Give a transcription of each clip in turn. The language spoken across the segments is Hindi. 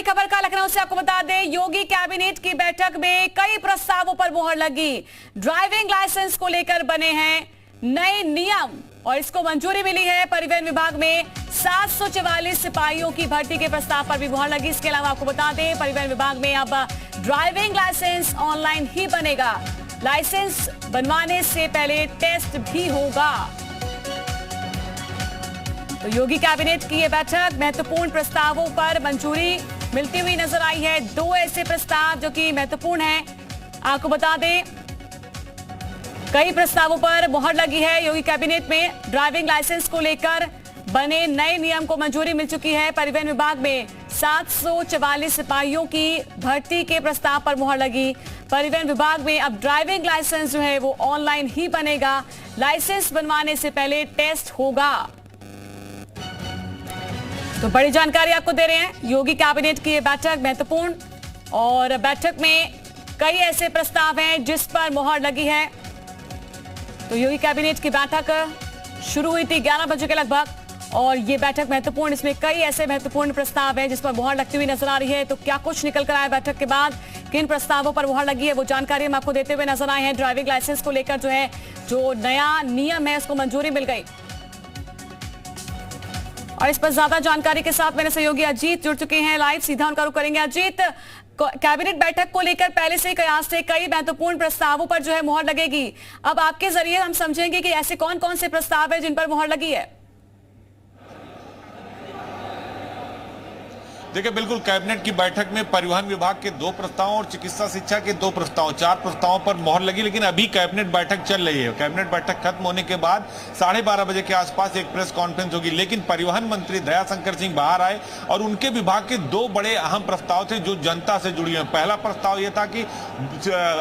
बड़ी खबर का लखनऊ से आपको बता दें, योगी कैबिनेट की बैठक में कई प्रस्तावों पर मुहर लगी। ड्राइविंग लाइसेंस को लेकर बने हैं नए नियम और इसको मंजूरी मिली है। परिवहन विभाग में 744 सिपाहियों की भर्ती के प्रस्ताव पर भी मुहर लगी। इसके अलावा आपको बता दें, परिवहन विभाग में अब ड्राइविंग लाइसेंस ऑनलाइन ही बनेगा। लाइसेंस बनवाने से पहले टेस्ट भी होगा। तो योगी कैबिनेट की यह बैठक महत्वपूर्ण प्रस्तावों पर मंजूरी मिलती हुई नजर आई है। दो ऐसे प्रस्ताव जो कि महत्वपूर्ण हैं, आपको बता दें कई प्रस्तावों पर मुहर लगी है। योगी कैबिनेट में ड्राइविंग लाइसेंस को लेकर बने नए नियम को मंजूरी मिल चुकी है। परिवहन विभाग में 744 सिपाहियों की भर्ती के प्रस्ताव पर मुहर लगी। परिवहन विभाग में अब ड्राइविंग लाइसेंस जो है वो ऑनलाइन ही बनेगा। लाइसेंस बनवाने से पहले टेस्ट होगा। तो बड़ी जानकारी आपको दे रहे हैं, योगी कैबिनेट की यह बैठक महत्वपूर्ण और बैठक में कई ऐसे प्रस्ताव हैं जिस पर मुहर लगी है। तो योगी कैबिनेट की बैठक शुरू हुई थी 11 बजे के लगभग और ये बैठक महत्वपूर्ण, इसमें कई ऐसे महत्वपूर्ण प्रस्ताव हैं जिस पर मुहर लगती हुई नजर आ रही है। तो क्या कुछ निकल कर आया बैठक के बाद, किन प्रस्तावों पर मुहर लगी है, वो जानकारी हम आपको देते हुए नजर आए हैं। ड्राइविंग लाइसेंस को लेकर जो है जो नया नियम है उसको मंजूरी मिल गई और इस पर ज्यादा जानकारी के साथ मेरे सहयोगी अजीत जुड़ चुके हैं लाइव, सीधा उनका रुख करेंगे। अजीत, कैबिनेट बैठक को लेकर पहले से ही कयास थे, कई महत्वपूर्ण प्रस्तावों पर जो है मुहर लगेगी। अब आपके जरिए हम समझेंगे कि ऐसे कौन कौन से प्रस्ताव है जिन पर मुहर लगी है। देखिए, बिल्कुल कैबिनेट की बैठक में परिवहन विभाग के 2 प्रस्तावों और चिकित्सा शिक्षा के 2 प्रस्तावों, 4 प्रस्तावों पर मुहर लगी। लेकिन अभी कैबिनेट बैठक चल रही है। कैबिनेट बैठक खत्म होने के बाद 12:30 बजे के आसपास एक प्रेस कॉन्फ्रेंस होगी। लेकिन परिवहन मंत्री दयाशंकर सिंह बाहर आए और उनके विभाग के 2 बड़े अहम प्रस्ताव थे जो जनता से जुड़ी हैं। पहला प्रस्ताव यह था कि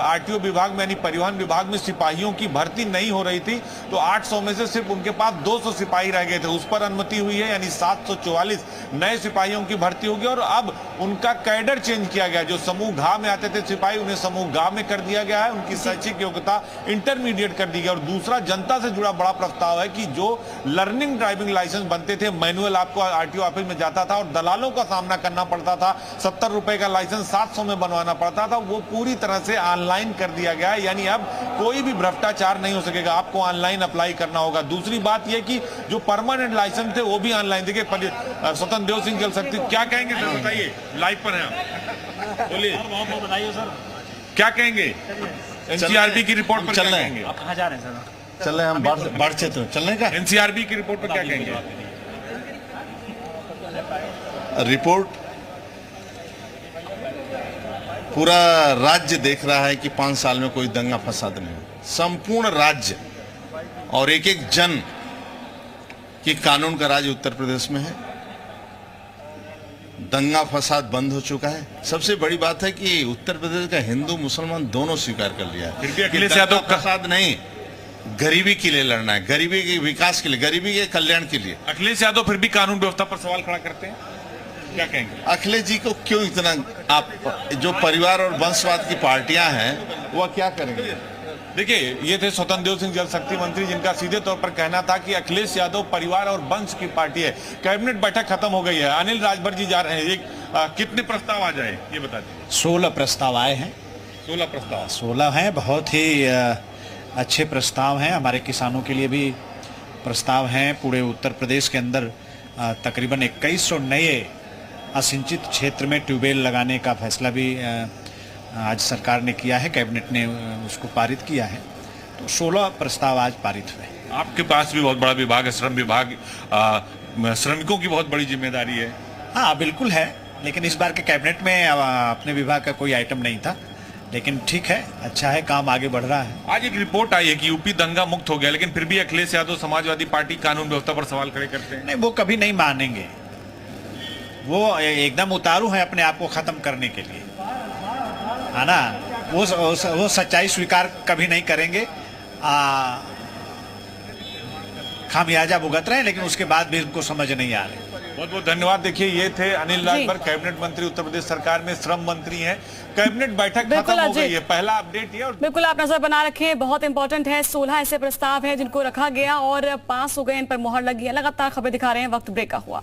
आरटीओ विभाग में यानी परिवहन विभाग में सिपाहियों की भर्ती नहीं हो रही थी, तो 800 में से सिर्फ उनके पास 200 सिपाही रह गए थे। उस पर अनुमति हुई है, यानी 744 नए सिपाहियों की भर्ती होगी और अब उनका कैडर चेंज किया गया। जो समूह घ में आते थे सिपाही, उन्हें समूह ग में कर दिया गया है। उनकी शैक्षिक योग्यता इंटरमीडिएट कर दी गई। और दूसरा जनता से जुड़ा बड़ा प्रस्ताव है कि जो लर्निंग ड्राइविंग लाइसेंस बनते थे, मैनुअल आपको आरटीओ ऑफिस में जाता था और दलालों का सामना करना पड़ता था, 70 रुपए का लाइसेंस 700 में बनवाना पड़ता था, वो पूरी तरह से ऑनलाइन कर दिया गया है। यानी अब कोई भी भ्रष्टाचार नहीं हो सकेगा, आपको ऑनलाइन अप्लाई करना होगा। दूसरी बात यह कि जो परमानेंट लाइसेंस थे वो भी ऑनलाइन। देखिए, स्वतंत्र देव सिंह जल शक्ति क्या कहेंगे सर, बताइए, लाइव पर हैं आप, बोलिए, बताइए सर क्या कहेंगे। एनसीआरबी की रिपोर्ट पर क्या कहेंगे। आप कहां जा रहे हैं सर? चल रहे हैं हम बाढ़ क्षेत्र में, चलने का। एनसीआरबी की रिपोर्ट पर क्या कहेंगे। रिपोर्ट पूरा राज्य देख रहा है कि 5 साल में कोई दंगा फसाद नहीं हो। संपूर्ण राज्य और एक एक जन की कानून का राज उत्तर प्रदेश में है। दंगा फसाद बंद हो चुका है। सबसे बड़ी बात है कि उत्तर प्रदेश का हिंदू मुसलमान दोनों स्वीकार कर लिया है। फिर भी अखिलेश यादव फसाद नहीं, गरीबी के लिए लड़ना है, गरीबी के विकास के लिए, गरीबी के कल्याण के लिए। अखिलेश यादव फिर भी कानून व्यवस्था पर सवाल खड़ा करते हैं, क्या कहेंगे। अखिलेश जी को क्यों इतना, आप जो परिवार और वंशवाद की पार्टियां हैं वह क्या करेंगे। देखिए, ये थे स्वतंत्र देव सिंह जल शक्ति मंत्री, जिनका सीधे तौर पर कहना था कि अखिलेश यादव परिवार और वंश की पार्टी है। कैबिनेट बैठक खत्म हो गई है, अनिल राजभर जी जा रहे हैं। कितने प्रस्ताव आ जाए ये बता दीजिए। 16 प्रस्ताव आए हैं। 16 प्रस्ताव, 16 हैं। बहुत ही अच्छे प्रस्ताव हैं। हमारे किसानों के लिए भी प्रस्ताव हैं। पूरे उत्तर प्रदेश के अंदर तकरीबन 2100 नए असिंचित क्षेत्र में ट्यूबवेल लगाने का फैसला भी आज सरकार ने किया है। कैबिनेट ने उसको पारित किया है। तो 16 प्रस्ताव आज पारित हुए। आपके पास भी बहुत बड़ा विभाग है, श्रम विभाग, श्रमिकों की बहुत बड़ी जिम्मेदारी है। हाँ, बिल्कुल है, लेकिन इस बार के कैबिनेट में अपने विभाग का कोई आइटम नहीं था। लेकिन ठीक है, अच्छा है, काम आगे बढ़ रहा है। आज एक रिपोर्ट आई है कि यूपी दंगा मुक्त हो गया, लेकिन फिर भी अखिलेश यादव समाजवादी पार्टी कानून व्यवस्था पर सवाल खड़े करते हैं। नहीं, वो कभी नहीं मानेंगे। वो एकदम उतारू है अपने आप को खत्म करने के लिए, है ना। वो सच्चाई स्वीकार कभी नहीं करेंगे। खामियाजा भुगत रहे हैं, लेकिन उसके बाद भी उनको समझ नहीं आ रही। बहुत बहुत धन्यवाद। देखिए, ये थे अनिल राजभर, कैबिनेट मंत्री, उत्तर प्रदेश सरकार में श्रम मंत्री हैं। कैबिनेट बैठक खत्म हो गई है, पहला अपडेट ये। बिल्कुल आप नजर बना रखें, बहुत इंपॉर्टेंट है। 16 ऐसे प्रस्ताव हैं जिनको रखा गया और पास हो गए, इन पर मुहर लगी है। लगातार खबरें दिखा रहे हैं, वक्त ब्रेक का हुआ।